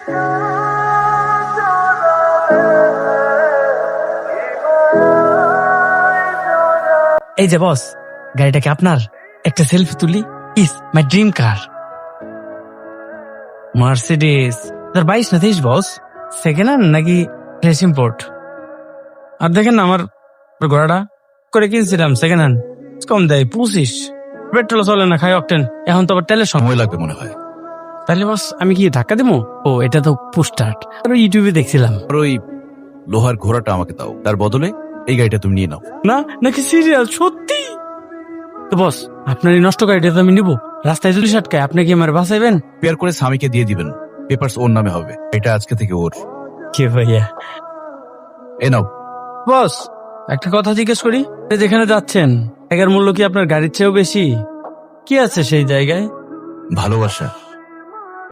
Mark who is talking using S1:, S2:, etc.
S1: এই যে বস, গাড়িটা কি আপনার? একটা সেলফি তুলি। ইস মাই ড্রিম কার, মার্সিডিজ 2022 না 23 বস। সেকেন্ড হ্যান্ড নাকি ফ্রেশ ইম্পোর্ট? আর দেখেন না আমার ঘোড়াটা করে কিনছিলাম সেকেন্ড হ্যান্ড, কম দেয় 25। পেট্রোল চলে না, খাই অকটেন। এখন তো আবার তেলের
S2: সময় লাগবে মনে হয়।
S1: তাহলে বস আমি কি ধাক্কা দেবো? ও এটা তো পুস্টার্ট, ইউটিউবে দেখছিলাম।
S2: আর ওই লোহার ঘোড়াটা আমাকে দাও, তার বদলে এই গাড়িটা তুমি নিয়ে নাও।
S1: না নাকি সিরিয়াল সত্যি? তো বস আপনার এই নষ্ট গাড়িটা তো আমি নিবো। রাস্তায় যদি আটকায় আপনি কি আমার বাঁচাইবেন?
S2: পেয়ার করে স্বামীকে দিয়ে দিবেন, পেপারস ওর নামে হবে। এটা আজকে থেকে ওর।
S1: কে ভাইয়া?
S2: এ নাও।
S1: বস একটা কথা জিজ্ঞেস করি, যেখানে যাচ্ছেন জায়গার মূল্য কি আপনার গাড়ির চেয়েও বেশি? কি আছে সেই জায়গায়?
S2: ভালোবাসা।